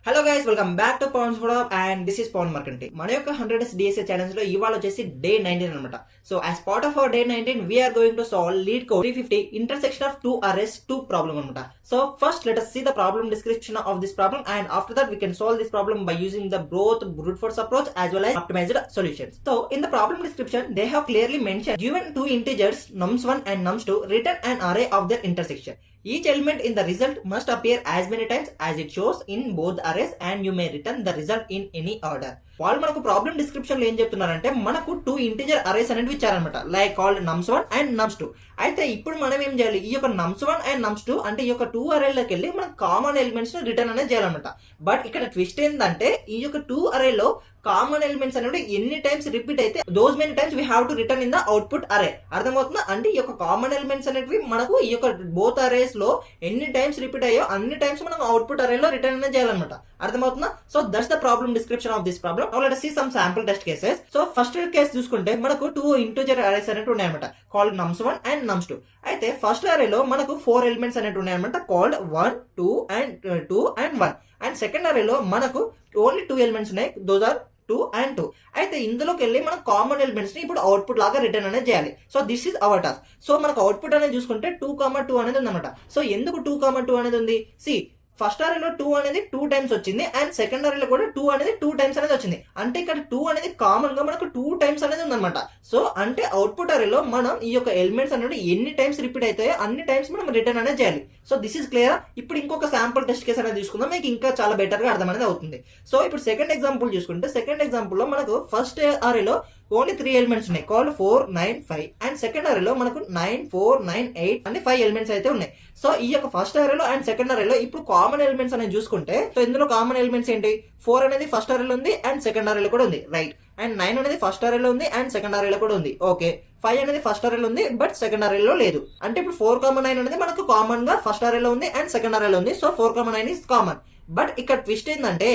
Hello guys, welcome back to Pavan ఫోటోప్ and this is Pavan Markanti. మన యొక్క 100 DSA ఛాలెంజ్ లో ఇవాళ వచ్చేసి డే 19 అనమాట. So as part of our day 19 we are going to solve LeetCode 350 intersection of 2 arrays 2 problem అనమాట. So first let us see the problem description of this problem and after that we can solve this problem by using the both brute force approach as well as optimized solutions. So in the problem description they have clearly mentioned given two integers nums1 and nums2 return an array of their intersection. Each element in the result must appear as many times as it shows in both arrays and you may return the result in any order. వాళ్ళు మనకు problem description లో ఏం చెప్తున్నారంటే మనకు 2 integer arrays అనేవి ఇచ్చారనమాట, like called nums1 and nums2. అయితే ఇప్పుడు మనం ఏం చేయాలి, ఈ యొక్క nums1 అండ్ nums2 అంటే ఈ యొక్క 2 అరేలోకి వెళ్ళి మనం కామన్ ఎలిమెంట్స్ ని రిటర్న్ అనేది చేయాలన్నమాట. బట్ ఇక్కడ ట్విస్ట్ ఏంటంటే ఈ యొక్క 2 అరేలో కామన్ ఎలిమెంట్స్ అనేవి ఎన్ని టైమ్స్ రిపీట్ అయితే those many times we have to return in the output అరే. అర్థమవుతుందా? అంటే ఈ యొక్క కామన్ ఎలిమెంట్స్ అనేవి మనకు ఈ యొక్క బోత్ అరేస్ లో ఎన్ని టైమ్స్ రిపీట్ అయ్యో అన్ని టైమ్స్ మనం అవుట్పుట్ అరేలో రిటర్న్ అనేది చేయాలన్నమాట. అర్థమవుతుందా? So that's the problem description of this problem. Now let us see some sample test cases. So first case చూసుకుంటే మనకు 2 ఇంటిజర్ అరేస్ అనేవి ఉన్నాయన్నమాట, కాల్డ్ nums1 అండ్ nums2. అయితే ఫస్ట్ అరేలో మనకు 4 ఎలిమెంట్స్ అనేవి ఉన్నాయన్నమాట, కాల్డ్ 1 2 and 1. అండ్ సెకండ్ అరేలో మనకు only 2 elements ఉన్నాయి, దోస్ ఆర్ 2 and 2. అయితే ఇందులోకి వెళ్ళి మనం కామన్ ఎలిమెంట్స్ ని ఇప్పుడు అవుట్పుట్ లాగా రిటర్న్ అనేది చేయాలి. So this is our task. So మనకు అవుట్పుట్ అనేది చూసుకుంటే 2,2 అనేది ఉందన్నమాట. సో ఎందుకు 2,2 అనేది ఉంది? సి ఫస్ట్ అరేలో 2 అనేది 2 టైమ్స్ వచ్చింది అండ్ సెకండ్ అరేలో కూడా 2 అనేది 2 టైమ్స్ అనేది వచ్చింది. అంటే ఇక్కడ 2 అనేది కామన్ గా మనకు 2 టైమ్స్ అనేది ఉందన్నమాట. సో అంటే అవుట్పుట్ అరేలో మనం ఈ యొక్క ఎలిమెంట్స్ అనేది ఎన్ని టైమ్స్ రిపీట్ అవుతాయో అన్ని టైమ్స్ మనం రిటర్న్ అనేది చేయాలి. So this is clear. ఇప్పుడు ఇంకొక శాంపుల్ టెస్ట్ కేసు అనేది తీసుకుందాం, మీకు ఇంకా చాలా బెటర్ గా అర్థం అనేది అవుతుంది. సో ఇప్పుడు సెకండ్ ఎగ్జాంపుల్ చూసుకుంటే సెకండ్ ఎగ్జాంపుల్ లో మనకు ఫస్ట్ అరేలో ఓన్లీ 3 ఎలిమెంట్స్ ఉన్నాయి, కాల్డ్ 4 9 5. అండ్ సెకండ్ అరేలో మనకు 9 4 9 8 అన్ని 5 ఎలిమెంట్స్ అయితే ఉన్నాయి. సో ఈ యొక్క ఫస్ట్ అరేలో అండ్ సెకండ్ అరేలో ఇప్పుడు కామన్ ఎలిమెంట్స్ అనేది చూసుకుంటే, సో ఇందులో కామన్ ఎలిమెంట్స్ ఏంటి? 4 అనేది ఫస్ట్ అరేలో ఉంది అండ్ సెకండ్ అరేలో కూడా ఉంది, రైట్. అండ్ 9 అనేది ఫస్ట్ అరేలో ఉంది అండ్ సెకండ్ అరేలో కూడా ఉంది, ఓకే. 5 అనేది ఫస్ట్ అరేలో ఉంది బట్ సెకండ్ అరేలో లేదు. అంటే ఇప్పుడు 4,9 అనేది మనకు కామన్ గా ఫస్ట్ అరేలో ఉంది అండ్ సెకండ్ అరేలో ఉంది. So 4,9 is common. బట్ ఇక్కడ ట్విస్ట్ ఏంటంటే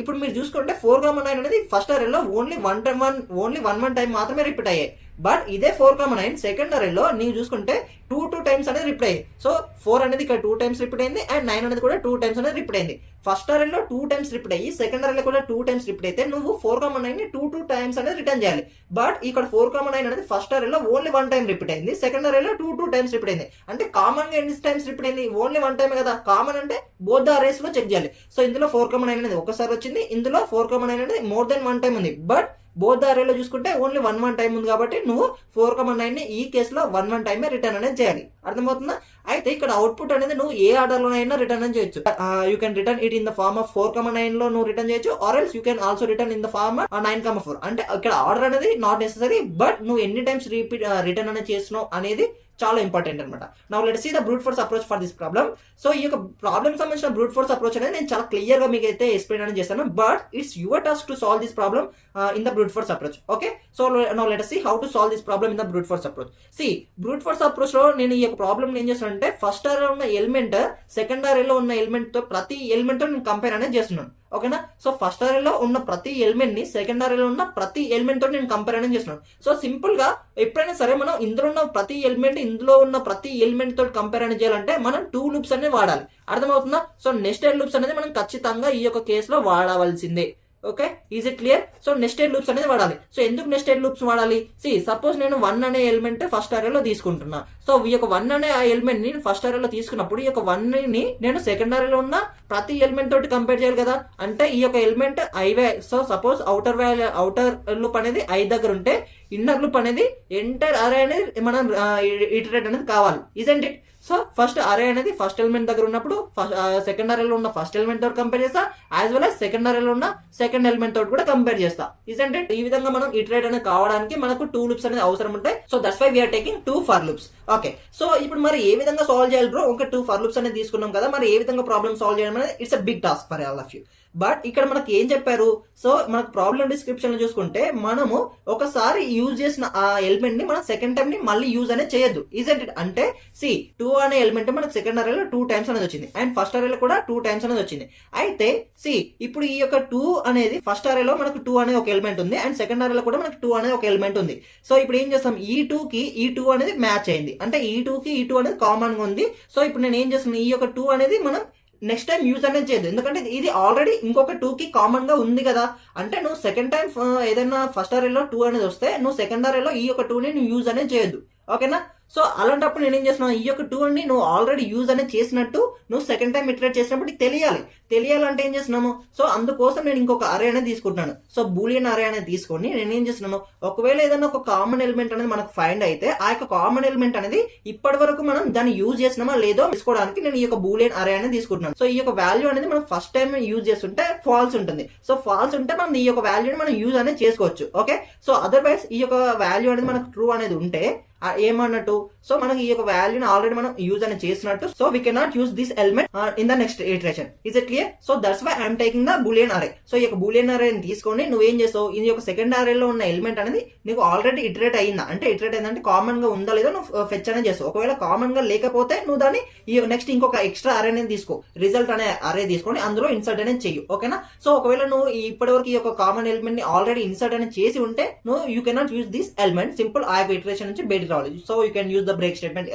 ఇప్పుడు మీరు చూసుకుంటే 4,9 అనేది ఫస్ట్ అరేలో ఓన్లీ వన్ టైం మాత్రమే రిపీట్ అయ్యాయి. బట్ ఇదే 4,9 సెకండ్ అరేలో నీవు చూసుకుంటే 2 టైమ్స్ అనేది రిపీట్ అయ్యాయి. సో 4 అనేది ఇక్కడ 2 టైమ్స్ రిపీట్ అయింది అండ్ 9 అనేది కూడా 2 టైమ్స్ అనేది రిపీట్ అయింది. ఫస్ట్ అరేలో 2 టైమ్స్ రిపీట్ అయ్యి సెకండ్ అరేలో కూడా 2 టైమ్స్ రిపీట్ అయితే నువ్వు 4,9 ని 2 టైమ్స్ అనేది రిటర్న్ చేయాలి. బట్ ఇక్కడ 4,9 అనేది ఫస్ట్ అరేలో ఓన్లీ 1 టైం రిపీట్ అయింది, సెకండ్ అరేలో 2 టైమ్స్ రిపీట్ అయింది. అంటే కామన్ గా ఎన్ని టైమ్స్ రిపీట్ అయింది? ఓన్లీ 1 టైం కదా. కామన్ అంటే బోత్ ద అరేస్ లో చెక్ చేయాలి. సో ఇందులో 4,9 అనేది ఒకసారి వచ్చింది, ఇందులో 4,9 అనేది మోర్ దెన్ 1 టైం ఉంది. బట్ బోత్ ద అరేలో చూసుకుంటే ఓన్లీ 1 టైం ఉంది కాబట్టి నువ్వు 4,9 ని ఈ కేసులో 1 టైమే రిటర్న్ అనేది చేయాలి. అర్థమవుతుందా? అయితే ఇక్కడ అవుట్పుట్ అనేది నువ్వు ఏ ఆర్డర్ లోనైనా రిటర్న్ అని చేయొచ్చు. You can return it in the form of 4,9 లో నువ్వు రిటర్న్ చేయొచ్చు, or else you can also return in the form 9,4. అంటే ఇక్కడ ఆర్డర్ అనేది నాట్ నెసెసరీ, బట్ నువ్వు ఎన్ని టైమ్స్ రిటర్న్ అనేది చేస్తున్నావు అనేది చాలా ఇంపార్టెంట్ అనమాట. Now let's see the brute force approach for this problem. So ఈ యొక్క ప్రాబ్లమ్ సంబంధించిన బ్రూట్ ఫోర్స్ అప్రోచ్ అనేది నేను చాలా క్లియర్ గా మీకు అయితే ఎక్స్ప్లెయిన్ అనేది చేస్తాను, but it's your task to solve this problem in the brute force approach. Okay, so now let's see how to solve this problem in the brute force approach. Brute force approach లో నేను ఈ యొక్క problem ఏం చేస్తానంటే first అరే ఉన్న element second అరేలో ఉన్న element తో ప్రతి ఎలిమెంట్ తో నేను కంపేర్ అనేది చేస్తున్నాను, ఓకేనా. సో ఫస్ట్ అరేలో ఉన్న ప్రతి ఎలిమెంట్ ని సెకండ్ అరేలో ఉన్న ప్రతి ఎలిమెంట్ తో నేను కంపేర్ అనేది చేస్తున్నాను. సో సింపుల్ గా ఎప్పుడైనా సరే మనం ఇందులో ఉన్న ప్రతి ఎలిమెంట్ ఇందులో ఉన్న ప్రతి ఎలిమెంట్ తోటి కంపేర్ అనేది చేయాలంటే మనం 2 లూప్స్ అనేది వాడాలి. అర్థమవుతుందా? సో నెస్టెడ్ లూప్స్ అనేది మనం ఖచ్చితంగా ఈ యొక్క కేసులో వాడవలసిందే. Okay, is it clear? So nested loops అనేది వాడాలి. సో ఎందుకు నెస్టెడ్ లూప్స్ వాడాలి? సపోజ్ నేను 1 అనే ఎలిమెంట్ ఫస్ట్ అరేలో తీసుకుంటున్నా. సో ఈ యొక్క 1 అనే ఎలిమెంట్ ని ఫస్ట్ అరేలో తీసుకున్నప్పుడు ఈ యొక్క 1 ని నేను సెకండ్ అరేలో ఉన్న ప్రతి ఎలిమెంట్ తోటి కంపేర్ చేయాలి కదా. అంటే ఈ యొక్క element IV. So suppose outer loop అనేది ఐ దగ్గర ఉంటే ఇన్నర్ లూప్ అనేది ఎంటైర్ అరే అనేది మనం ఇటరేట్ అనేది కావాలి, ఇజంట్ ఇట్? సో ఫస్ట్ అరే అనేది ఫస్ట్ ఎలిమెంట్ దగ్గర ఉన్నప్పుడు సెకండ్ అరేలో ఉన్న ఫస్ట్ ఎలిమెంట్ తోటి కంపేర్ చేస్తా, యాజ్ వెల్ as సెకండ్ అరేలో ఉన్న సెకండ్ ఎలిమెంట్ తోటి కూడా కంపేర్ చేస్తా, ఇజంట్ ఇట్? ఈ విధంగా మనం ఇటరేట్ అనేది కావడానికి మనకు 2 లూప్స్ అనేది అవసరం ఉంటాయి. So that's why we're taking 2 for loops. Okay, so ఇప్పుడు మరి ఏ విధంగా సాల్వ్ చేయాలి బ్రో? ఒక 2 ఫర్ లూప్స్ అనేది తీసుకున్నాం కదా, మరి ఏ విధంగా ప్రాబ్లమ్ సాల్వ్ చేయడం అనేది it's a big task for all of you. But ఇక్కడ మనకి ఏం చెప్పారు? సో మనకు ప్రాబ్లం డిస్క్రిప్షన్ లో చూసుకుంటే మనము ఒకసారి యూజ్ చేసిన ఆ ఎలిమెంట్ ని మనం సెకండ్ టైం ని మళ్ళీ యూజ్ అనేది చేయొద్దు, ఇజంట్ ఇట్? అంటే 2 అనే ఎలిమెంట్ మనకు సెకండ్ అరేలో 2 టైమ్స్ అనేది వచ్చింది అండ్ ఫస్ట్ అరేలో కూడా 2 టైమ్స్ అనేది వచ్చింది. అయితే ఇప్పుడు ఈ యొక్క 2 అనేది ఫస్ట్ అరేలో మనకు 2 అనే ఒక ఎలిమెంట్ ఉంది అండ్ సెకండ్ అరేలో కూడా మనకు 2 అనేది ఒక ఎలిమెంట్ ఉంది. సో ఇప్పుడు ఏం చేస్తాం? ఈ 2 కి ఈ 2 అనేది మ్యాచ్ అయింది, అంటే ఈ 2 కి ఈ 2 అనేది కామన్ గా ఉంది. సో ఇప్పుడు నేను ఏం చేస్తున్నాను? ఈ యొక్క 2 అనేది మనం నెక్స్ట్ టైం యూజ్ అనేది చేయదు, ఎందుకంటే ఇది ఆల్రెడీ ఇంకొక 2 కి కామన్ గా ఉంది కదా. అంటే నువ్వు సెకండ్ టైం ఏదైనా ఫస్ట్ అరేలో 2 అనేది వస్తే నువ్వు సెకండ్ అరేలో ఈ యొక్క 2ని నువ్వు యూజ్ అనేది చేయొద్దు, ఓకేనా. సో అలాంటప్పుడు నేను ఏం చేస్తున్నాను, ఈ యొక్క 2 ని నువ్వు ఆల్రెడీ యూజ్ అనేది చేసినట్టు నువ్వు సెకండ్ టైం ఇటరేట్ చేసినప్పుడు తెలియాలంటే ఏం చేస్తున్నాము, సో అందుకోసం నేను ఇంకొక అరే అనేది తీసుకుంటున్నాను. సో బూలియన్ అరే అనేది తీసుకొని నేను ఏం చేస్తున్నాను, ఒకవేళ ఏదైనా ఒక కామన్ ఎలిమెంట్ అనేది మనకు ఫైండ్ అయితే ఆ యొక్క కామన్ ఎలిమెంట్ అనేది ఇప్పటి వరకు మనం దాన్ని యూజ్ చేసినామా లేదో తీసుకోవడానికి నేను ఈ యొక్క బూలియన్ అరే అనేది తీసుకుంటున్నాను. సో ఈ యొక్క వాల్యూ అనేది మనం ఫస్ట్ టైం యూజ్ చేస్తుంటే ఫాల్స్ ఉంటుంది. సో ఫాల్స్ ఉంటే మనం ఈ యొక్క వాల్యూని మనం యూజ్ అనేది చేసుకోవచ్చు, ఓకే. సో అదర్వైజ్ ఈ యొక్క వాల్యూ అనేది మనకు ట్రూ అనేది ఉంటే ఏమన్నట్టు, సో మనకి ఈ యొక్క వాల్యూని ఆల్రెడీ మనం యూజ్ అనేది చేసినట్టు. So we cannot use this element in the next iteration. Is it clear? So that's why I'm taking the boolean array. So ఈ యొక్క బూలియన్ అరేని తీసుకొని నువ్వేం చేస్తావు, ఈ యొక్క సెకండ్ అరేలో ఉన్న ఎలిమెంట్ అనేది నీకు ఆల్రెడీ ఇటరేట్ అయ్యిందా, అంటే ఇటరేట్ అయిందంటే కామన్ గా ఉందా లేదో నువ్వు ఫెచ్ అనేది చేస్తావు. ఒకవేళ కామన్ గా లేకపోతే నువ్వు దాన్ని ఈ నెక్స్ట్ ఇంకొక ఎక్స్ట్రా అరే అనేది తీసుకో, రిజల్ట్ అనే అరే తీసుకొని అందులో ఇన్సర్ట్ అనేది చెయ్యి, ఓకేనా. సో ఒకవేళ నువ్వు ఇప్పటివరకు ఈ యొక్క కామన్ ఎలిమెంట్ ని ఆల్రెడీ ఇన్సర్ట్ అనేది చేసి ఉంటే నువ్వు you cannot use this element, simple ఆ యొక్క ఇటరేషన్ నుంచి బయటికి రావాలి. So you can use the break statement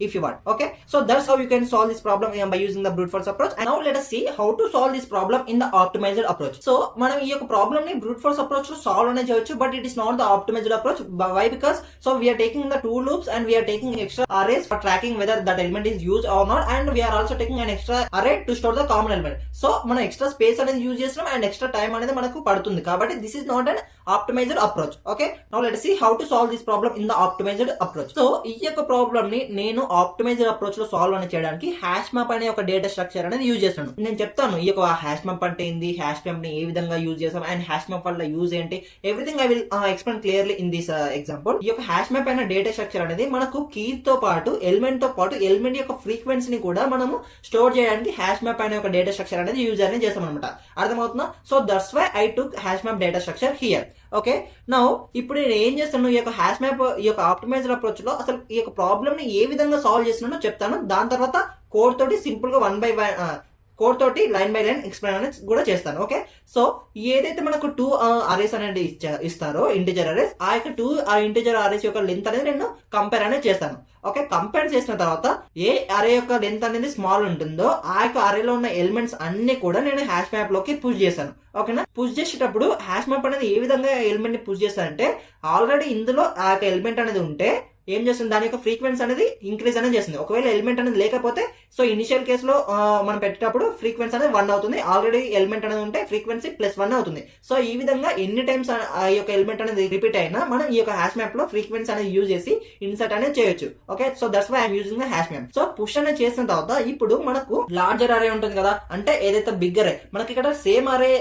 if you want, okay. So that's how you can solve this problem by using the brute force approach. And now let us see how to solve this problem in the optimized approach. So మనం ఈ యొక్క problem ని brute force approach లో solve అనేది చేయొచ్చు, but it is not the optimized approach. Why? Because so we are taking the 2 loops and we are taking extra arrays for tracking whether that element is used or not, and we are also taking an extra array to store the common element. So మనం extra space అనేది use చేస్తున్నాం and extra time అనేది మనకు పడుతుంది, కాబట్టి this is not an optimized approach, okay. Now let us see how to solve this problem in the optimized approach. So ఈ యొక్క problem ని నేను ఆప్టిమైజ్డ్ అప్రోచ్ లో సాల్వ్ అని చేయడానికి హ్యాష్ మ్యాప్ అనే ఒక డేటా స్ట్రక్చర్ అనేది యూజ్ చేస్తాను. నేను చెప్తాను ఈ యొక్క హ్యాష్ మ్యాప్ అంటే ఏంది, హ్యాష్ మ్యాప్ ని ఏ విధంగా యూజ్ చేస్తాం అండ్ హ్యాష్ మ్యాప్ వల్ల యూజ్ ఏంటి, everything I will explain clearly in this example. ఈ యొక్క హ్యాష్ మ్యాప్ అయిన డేటా స్ట్రక్చర్ అనేది మనకు కీ తో పాటు ఎలిమెంట్ తో పాటు ఎలిమెంట్ యొక్క ఫ్రీక్వెన్సీని కూడా మనము స్టోర్ చేయడానికి హ్యాష్ మ్యాప్ అనే ఒక డేటా స్ట్రక్చర్ అనేది యూజ్ అనేది చేస్తాం అనమాట. అర్థమవుతుందా? So that's why I took hash map data structure here, okay. Now ఇప్పుడు నేను ఏం చేస్తాను, ఈ యొక్క హ్యాష్ మ్యాప్ ఈ యొక్క ఆప్టిమైజ్డ్ అప్రోచ్ లో అసలు ఈ యొక్క ప్రాబ్లమ్ ని ఏ విధంగా సాల్వ్ చేస్తున్నానో చెప్తాను. దాని తర్వాత కోడ్ తోటి సింపుల్ గా 1 by 1 కోడ్ తోటి లైన్ బై లైన్ ఎక్స్ప్లెయిన్ అనేది కూడా చేస్తాను, ఓకే. సో ఏదైతే మనకు 2 అరేస్ అనేది ఇస్తారో ఇంటిజర్ అరేస్, ఆ యొక్క 2 ఇంటిజర్ అరేస్ యొక్క లెంత్ అనేది నేను కంపేర్ అనేది చేస్తాను, ఓకే. కంపేర్ చేసిన తర్వాత ఏ అరే యొక్క లెంత్ అనేది స్మాల్ ఉంటుందో ఆ యొక్క అరేలో ఉన్న ఎలిమెంట్స్ అన్ని కూడా నేను హ్యాష్ మ్యాప్ లోకి పుష్ చేశాను, ఓకేనా. పుష్ చేసేటప్పుడు హ్యాష్ మ్యాప్ అనేది ఏ విధంగా ఎలిమెంట్ ని పుష్ చేస్తానంటే ఆల్రెడీ ఇందులో ఆ యొక్క ఎలిమెంట్ అనేది ఉంటే ఏం చేస్తుంది, దాని యొక్క ఫ్రీక్వెన్సీ అనేది ఇంక్రీజ్ అనేది చేస్తుంది. ఒకవేళ ఎలిమెంట్ అనేది లేకపోతే సో ఇనిషియల్ కేసులో మనం పెట్టేటప్పుడు ఫ్రీక్వెన్సీ అనేది 1 అవుతుంది, ఆల్రెడీ ఎలిమెంట్ అనేది ఉంటే ఫ్రీక్వెన్సీ +1 అవుతుంది. సో ఈ విధంగా ఎన్ని టైమ్స్ ఆ యొక్క ఎలిమెంట్ అనేది రిపీట్ అయినా మనం ఈ యొక్క హ్యాష్ మ్యాప్ లో ఫ్రీక్వెన్సీ అనేది యూజ్ చేసి ఇన్సర్ట్ అనేది చేయొచ్చు, okay. So that's why I'm using the hash map. So push అనేది చేసిన తర్వాత ఇప్పుడు మనకు లార్జర్ అరే ఉంటుంది కదా, అంటే ఏదైతే బిగ్ అరే మనకి ఇక్కడ సేమ్ అరే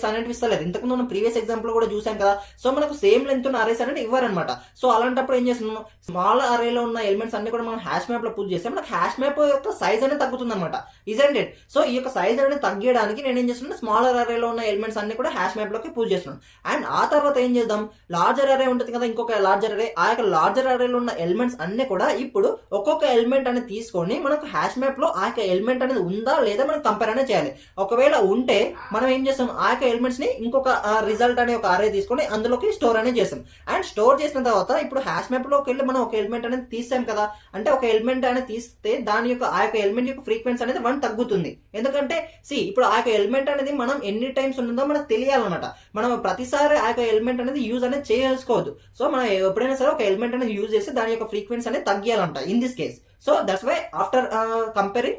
అనేవి ఇస్తలేదు. ఇంతకు మనం ప్రీవియస్ ఎగ్జాంపుల్ కూడా చూసాం కదా. సో మనకు సేమ్ లెంత్ ఉన్న అరేస్ అనేది ఇవ్వరనమాట. సో అలాంటప్పుడు ఏం చేస్తున్నాం, స్మాల్ అరేలో ఉన్న ఎలిమెంట్స్ అన్ని కూడా మనం హ్యాష్ మ్యాప్ లో పుష్ చేస్తే మనకు హ్యాష్ మ్యాప్ యొక్క సైజ్ అనేది తగ్గుతుంది అనమాట, ఇజంట్ ఇట్. సో ఈ యొక్క సైజ్ అనేది తగ్గడానికి నేను ఏం చేస్తున్నాను, స్మాలర్ అరేలో ఉన్న ఎలిమెంట్స్ అన్ని కూడా హ్యాష్ మ్యాప్ లోకి పుష్ చేస్తున్నాను. అండ్ ఆ తర్వాత ఏం చేద్దాం, లార్జర్ అరే ఉంటుంది కదా, ఇంకొక లార్జర్ అరే, ఆ యొక్క లార్జర్ అరేలో ఉన్న ఎలిమెంట్స్ అన్ని కూడా ఇప్పుడు ఒక్కొక్క ఎలిమెంట్ అనేది తీసుకొని మనకు హ్యాష్ మ్యాప్ లో ఆ యొక్క ఎలిమెంట్ అనేది ఉందా లేదా మనం కంపేర్ అనేది చేయాలి. ఒకవేళ ఉంటే మనం ఏం చేస్తాం, ఆ యొక్క ఎలిమెంట్స్ ని ఇంకొక రిజల్ట్ అనే ఒక అరే తీసుకొని అందులోకి స్టోర్ అనేది చేస్తాం. అండ్ స్టోర్ చేసిన తర్వాత ఇప్పుడు హ్యాష్ మ్యాప్ లోకి వెళ్ళి మనం ఒక ఎలిమెంట్ అనేది తీసాం కదా, అంటే ఒక ఎలిమెంట్ అనేది తీస్తే దాని యొక్క ఆ యొక్క ఎలిమెంట్ యొక్క ఫ్రీక్వెన్సీ అనేది 1 తగ్గుతుంది. ఎందుకంటే ఇప్పుడు ఆ యొక్క ఎలిమెంట్ అనేది మనం ఎన్ని టైమ్స్ ఉంటుందో మనకు తెలియాలన్నమాట. మనం ప్రతిసారి ఆ యొక్క ఎలిమెంట్ అనేది యూజ్ అనేది చేసుకోవద్దు. సో మనం ఎప్పుడైనా సరే ఒక ఎలిమెంట్ అనేది యూజ్ చేసి దాని యొక్క ఫ్రీక్వెన్సీ అనేది తగ్గియాలంట in this case. So that's why after comparing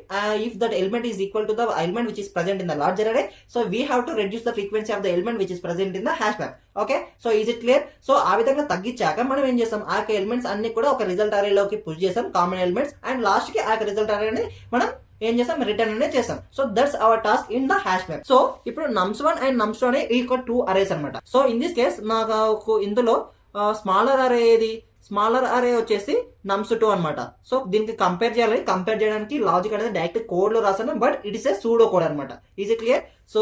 if that element is equal to the element which is present in the larger array, so we have to reduce the frequency of the element which is present in the hash map. Okay, so is it clear? So ఆ విధంగా తగ్గించాక మనం ఏం చేస్తాం, ఆ elements అన్ని కూడా ఒక result అరే లోకి పుష్ చేస్తాం, కామన్ ఎలిమెంట్స్, అండ్ లాస్ట్ కి ఆ రిజల్ట్ అరే ని మనం ఏం చేస్తాం, రిటర్న్ అనేది చేస్తాం. So that's our task in the hash map. So ఇప్పుడు nums1 అండ్ nums2 అనే ఈక్వల్ 2 అరేస్ అనమాట. సో ఇన్ దిస్ కేస్ నాకు ఇందులో స్మాలర్ అరే ఏది, స్మాలర్ అరే వచ్చేసి nums2 అనమాట. సో దీనికి కంపేర్ చేయాలి, కంపేర్ చేయడానికి లాజిక్ అనేది డైరెక్ట్ కోడ్ లో రాసాను, but it is a pseudo code అనమాట. Is it clear? So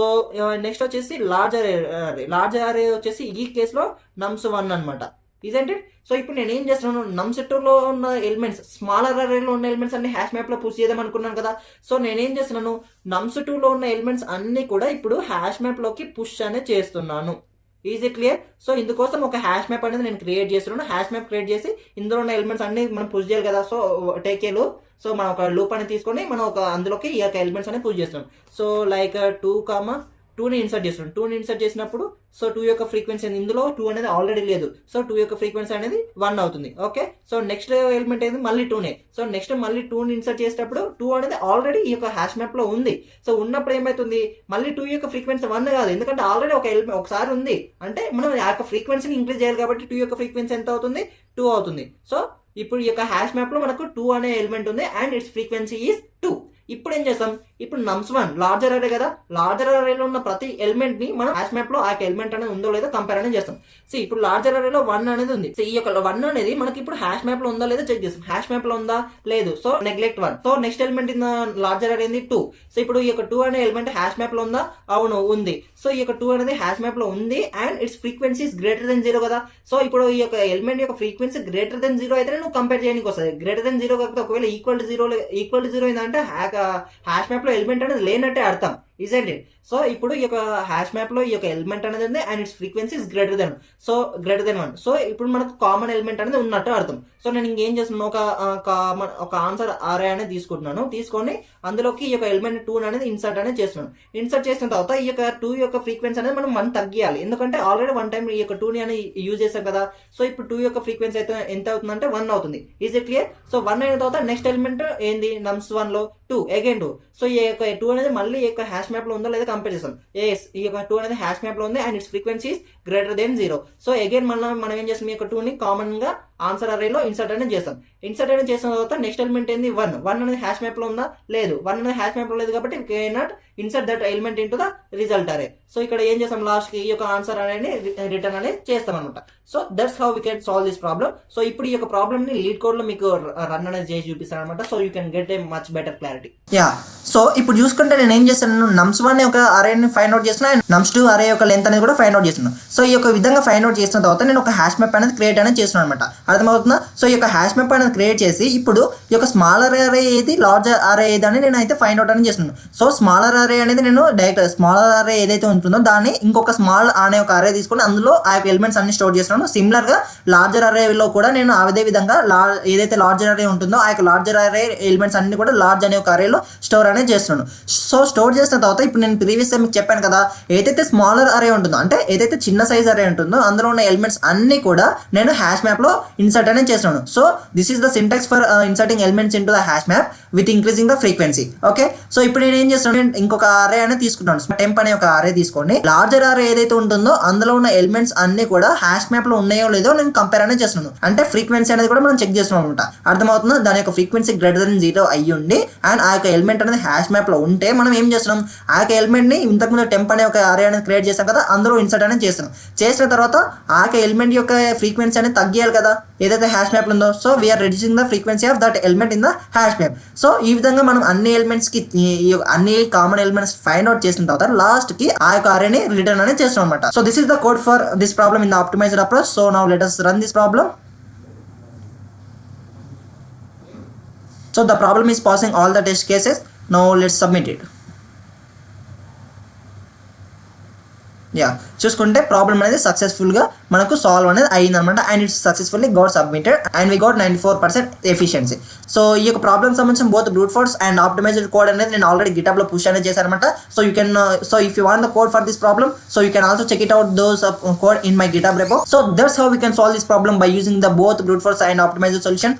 next వచ్చేసి లార్జ్ అరే వచ్చేసి ఈ కేసులో nums1 అనమాట. Isn't it? సో ఇప్పుడు నేను ఏం చేస్తున్నాను, nums2 లో ఉన్న ఎలిమెంట్స్, స్మాలర్ అరేలో ఉన్న ఎలిమెంట్స్ అన్ని హ్యాష్ మ్యాప్ లో పుష్ చేద్దాం అనుకున్నాను కదా. సో నేనేం చేస్తున్నాను, nums2 లో ఉన్న ఎలిమెంట్స్ అన్ని కూడా ఇప్పుడు హ్యాష్ మ్యాప్ లోకి పుష్ అనేది చేస్తున్నాను. Is it clear? సో ఇందుకోసం ఒక హ్యాష్ మ్యాప్ అనేది నేను క్రియేట్ చేస్తున్నాను. హ్యాష్ మ్యాప్ క్రియేట్ చేసి ఇందులో ఉన్న ఎలిమెంట్స్ అన్ని మనం పుష్ చేయాలి కదా. So take a look. So మనం ఒక లూప్ అనేది తీసుకొని మనం ఒక అందులోకి ఈ యొక్క ఎలిమెంట్స్ అనేది పూజ చేస్తున్నాం. సో లైక్ 2ని ఇన్సర్ట్ చేస్తున్నాం. 2ని ఇన్సర్ట్ చేసినప్పుడు సో 2 యొక్క ఫ్రీక్వెన్సీ ఇందులో 2 అనేది ఆల్రెడీ లేదు. సో 2 యొక్క ఫ్రీక్వెన్సీ అనేది 1 అవుతుంది. ఓకే, సో నెక్స్ట్ ఎలిమెంట్ అనేది మళ్ళీ 2నే. సో నెక్స్ట్ మళ్ళీ 2ని ఇన్సర్ట్ చేసేటప్పుడు 2 అనేది ఆల్రెడీ ఈ యొక్క హ్యాష్ మ్యాప్ లో ఉంది. సో ఉన్నప్పుడు ఏమవుతుంది, మళ్ళీ 2 యొక్క ఫ్రీక్వెన్సీ 1 కాదు, ఎందుకంటే ఆల్రెడీ ఒక ఎలిమెంట్ ఒకసారి ఉంది. అంటే మనం ఆ యొక్క ఫ్రీక్వెన్సీని ఇంక్రీజ్ చేయాలి కాబట్టి 2 యొక్క ఫ్రీక్వెన్సీ ఎంత అవుతుంది, 2 అవుతుంది. సో ఇప్పుడు ఈ యొక్క హ్యాష్ మ్యాప్ లో మనకు 2 అనే ఎలిమెంట్ ఉంది అండ్ ఇట్స్ ఫ్రీక్వెన్సీ ఈస్ 2. ఇప్పుడు ఏం చేస్తాం, ఇప్పుడు nums1 లార్జర్ అరే కదా, లార్జర్ అరేలో ఉన్న ప్రతి ఎలిమెంట్ ని మనం హ్యాష్ మ్యాప్ లో ఆ ఎలిమెంట్ అనేది ఉందో లేదో కంపేర్ అనేది చేస్తాం. సో ఇప్పుడు లార్జర్ అరేలో 1 అనేది ఉంది. సో ఈ యొక్క 1 అనేది మనకి ఇప్పుడు హ్యాష్ మ్యాప్ లో ఉందా లేదో చెక్ చేస్తాం. హ్యాష్ మ్యాప్ లో ఉందా, లేదు. So neglect 1. So next element in larger అరే ఏంది 2. సో ఇప్పుడు ఈ యొక్క 2 అనే ఎలిమెంట్ హ్యాష్ మ్యాప్ లో ఉందా, అవును ఉంది. సో ఈ యొక్క 2 అనేది హ్యాష్ మ్యాప్ లో ఉంది and it's frequency is greater than 0 కదా. సో ఇప్పుడు ఈ యొక్క ఎలిమెంట్ యొక్క ఫ్రీక్వెన్సీ గ్రేటర్ దెన్ 0 అయితే నువ్వు కంపేర్ చేయడానికి వస్తుంది. గ్రేటర్ దెన్ 0 కాకపోతే ఒకవేళ ఈక్వల్ టు 0 ఏంటంటే హ్యాష్ మ్యాప్ లో ఎలిమెంట్ అనేది లేనట్టే అర్థం. Isn't it. సో ఇప్పుడు ఈ యొక్క హ్యాష్ మ్యాప్ లో ఈ యొక్క ఎలిమెంట్ అనేది ఉంది and it's frequency is greater than 1. So ఇప్పుడు మనకు కామన్ ఎలిమెంట్ అనేది ఉన్నట్టు అర్థం. సో నేను ఇంకేం చేస్తున్నాను, ఒక ఆన్సర్ అరే అనేది తీసుకుంటున్నాను. తీసుకొని అందులోకి ఈ యొక్క ఎలిమెంట్ 2 అనేది ఇన్సర్ట్ అనేది చేస్తున్నాను. ఇన్సర్ట్ చేసిన తర్వాత ఈ యొక్క 2 యొక్క ఫ్రీక్వెన్సీ అనేది మనం 1 తగ్గియాలి, ఎందుకంటే ఆల్రెడీ 1 టైం ఈ యొక్క 2ని అని యూజ్ చేస్తాం కదా. సో ఇప్పుడు 2 యొక్క ఫ్రీక్వెన్సీ అయితే ఎంత అవుతుందంటే 1 అవుతుంది. Is it clear? సో 1 అయిన తర్వాత నెక్స్ట్ ఎలిమెంట్ ఏంది, nums1 లో 2 అగైన్ 2. సో ఈ యొక్క 2 అనేది మళ్ళీ ఈ యొక్క హ్యాష్ మ్యాప్ లో ఉందో లేదా కంపేర్ చేస్తాం. ఈ యొక్క 2 అనేది హ్యాష్ మ్యాప్ లో ఉంది and it's frequency greater than 0. So again మనం ఏం చేస్తాం, ఈ యొక్క 2ని కామన్ గా ఆన్సర్ అరేలో ఇన్సర్ట్ అనేది చేస్తాం. ఇన్సర్ట్ అనేది చేసిన తర్వాత నెక్స్ట్ ఎలిమెంట్ ఏంది 1. 1 అనేది హ్యాష్ మ్యాప్ లో ఉందా, లేదు. 1 అనేది హ్యాష్ మ్యాప్ లో లేదు కాబట్టి cannot insert that element into the result అరే. సో ఇక్కడ ఏం చేస్తాం, లాస్ట్ కి ఈ యొక్క ఆన్సర్ అనేది రిటర్న్ అనేది చేస్తాం అనమాట. So that's how we can solve this problem. So ఇప్పుడు ఈ యొక్క ప్రాబ్లమ్ ని లీడ్ కోడ్ లో మీకు రన్ అనేది చేసి చూపిస్తాను అనమాట. So you can get a much better clarity. Yeah, so ఇప్పుడు చూసుకుంటే నేను ఏం చేస్తాను, nums1 యొక్క అరేని ఫైండ్ అవుట్ చేస్తున్నా అండ్ nums2 అరే యొక్క లెంత్ అనేది కూడా ఫైండ్ అవుట్ చేస్తున్నాను. సో ఈ యొక్క విధంగా ఫైండ్ అవుట్ చేసిన తర్వాత నేను ఒక హ్యాష్ మ్యాప్ అనేది క్రియేట్ అనేది చేస్తున్నాను అనమాట. అర్థమవుతుందా? సో ఈ యొక్క హ్యాష్ మ్యాప్ అనేది క్రియేట్ చేసి ఇప్పుడు ఈ యొక్క స్మాలర్ అరే ఏది, లార్జర్ అరే ఏది అని నేను అయితే ఫైండ్ అవుట్ అనేది చేస్తున్నాను. సో స్మాలర్ అరే అనేది నేను డైరెక్ట్ స్మాలర్ అరే ఏదైతే ఉంటుందో దాన్ని ఇంకొక స్మాల్ అనే ఒక అరే తీసుకొని అందులో ఆ యొక్క ఎలిమెంట్స్ అన్ని స్టోర్ చేస్తున్నాను. సిమిలర్ గా లార్జర్ అరేలో కూడా నేను అదే విధంగా ఏదైతే లార్జర్ అరే ఉంటుందో ఆ యొక్క లార్జర్ అరే ఎలిమెంట్స్ అన్ని కూడా లార్జ్ అనే ఒక అరేలో స్టోర్ అనేది చేస్తున్నాను. సో స్టోర్ చేసిన తర్వాత ఇప్పుడు నేను ప్రీవియస్ మీకు చెప్పాను కదా, ఏదైతే స్మాలర్ అరే ఉంటుందో అంటే ఏదైతే చిన్న సైజ్ అరే ఉంటుందో అందులో ఉన్న ఎలిమెంట్స్ అన్ని కూడా నేను హ్యాష్ మ్యాప్ లో ఇన్సర్ట్ అనేది చేస్తున్నాను. So this is the syntax for inserting elements into the hash map with increasing the frequency. Okay, so ఇప్పుడు నేను ఏం చేస్తున్నాను, ఇంకొక అరే అనేది తీసుకుంటాను. టెంప్ అనే ఒక అరే తీసుకొని లార్జర్ అరే ఏదైతే ఉంటుందో అందులో ఉన్న ఎలిమెంట్స్ అన్ని కూడా హ్యాష్ మ్యాప్ లో ఉన్నాయో లేదో నేను కంపేర్ అనేది చేస్తున్నాను. అంటే ఫ్రీక్వెన్సీ అనేది కూడా మనం చెక్ చేస్తున్నాం అనమాట. అర్థమవుతుందో, దాని యొక్క ఫ్రీక్వెన్సీ గ్రేటర్ దెన్ 0 అయ్యి ఉండి అండ్ ఆ యొక్క ఎలిమెంట్ అనేది హ్యాష్ మ్యాప్ లో ఉంటే మనం ఏం చేస్తున్నాం, ఆ యొక్క ఎలిమెంట్ ని ఇంతకుముందు టెంప్ అనే ఒక అరే అనేది క్రియేట్ చేస్తాం కదా, అందులో ఇన్సర్ట్ అనేది చేస్తున్నాం. చేసిన తర్వాత ఆ యొక్క ఎలిమెంట్ యొక్క ఫ్రీక్వెన్సీ అనేది తగ్గియాలి కదా ఏదైతే హ్యాష్ మ్యాప్ ఉందో. So we're reducing the frequency of that element in the hash map. So ఈ విధంగా మనం అన్ని ఎలిమెంట్స్ కి అన్ని కామన్ ఎలిమెంట్స్ ఫైండ్ అవుట్ చేసిన తర్వాత లాస్ట్ కి ఆ యొక్క అరేని రిటర్న్ అనేది చేస్తాం అనమాట. So this is the code for this problem in the optimised approach. So now let us run this problem. So the problem is passing all the test cases. Now let's submit it. Yeah, చూసుకుంటే problem అనేది successful గా మనకు solve అనేది అయింది అనమాట and it's successfully got submitted and we got 94% efficiency. So ఈ యొక్క problem సంబంధించిన both brute force and optimised code అనేది నేను ఆల్రెడీ గిటబ్ లో పుష్ అనేది చేశాను అనమాట. So you can so if you want the code for this problem so you can also check it out those code in my GitHub repo. So that's how we can solve this problem by using the both brute force and optimised solution.